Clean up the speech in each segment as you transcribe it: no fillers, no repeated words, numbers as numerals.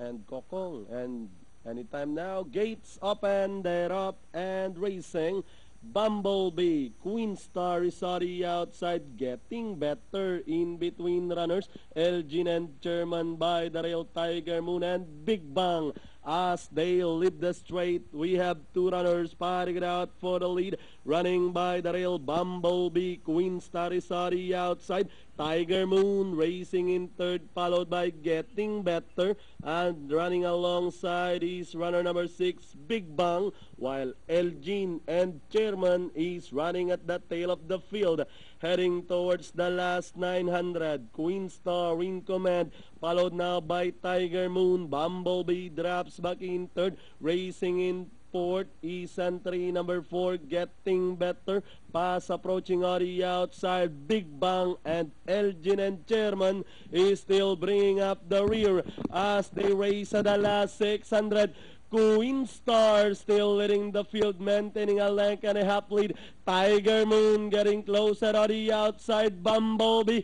and Kokong. And anytime now, gates open, they're up and racing. Bumblebee, Queen Star is already outside, getting better in between runners. Elgin and German by the rail, Tiger Moon and Big Bang. As they lead the straight, we have two runners fighting it out for the lead. Running by the rail, Bumblebee, Queen Star is already outside. Tiger Moon racing in third, followed by Getting Better. And running alongside is runner number 6, Big Bang, while Elgin and Chairman is running at the tail of the field. Heading towards the last 900, Queen Star in command, followed now by Tiger Moon. Bumblebee drops back in third, racing in fourth is entry number 4, Getting Better. Pass approaching on the outside, Big Bang and Elgin and Chairman is still bringing up the rear as they race at the last 600. Queen Star still leading the field, maintaining a length and a half lead. Tiger Moon getting closer on the outside. Bumblebee,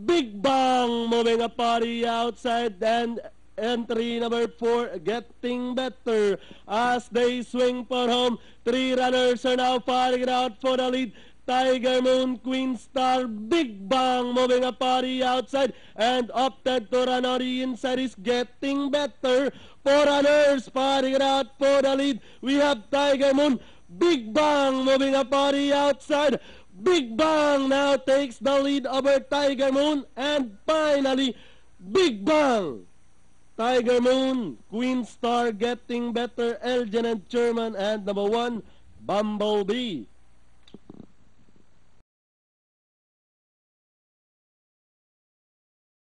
Big Bang moving up on the outside, and entry number 4, Getting Better as they swing for home. 3 runners are now fighting it out for the lead. Tiger Moon, Queen Star, Big Bang moving up on the outside, and opted to run on the inside is Getting Better. 4 runners fighting it out for the lead. We have Tiger Moon, Big Bang moving up on the outside. Big Bang now takes the lead over Tiger Moon, and finally, Big Bang, Tiger Moon, Queen Star, Getting Better, Elgin and Chairman, and number 1, Bumblebee.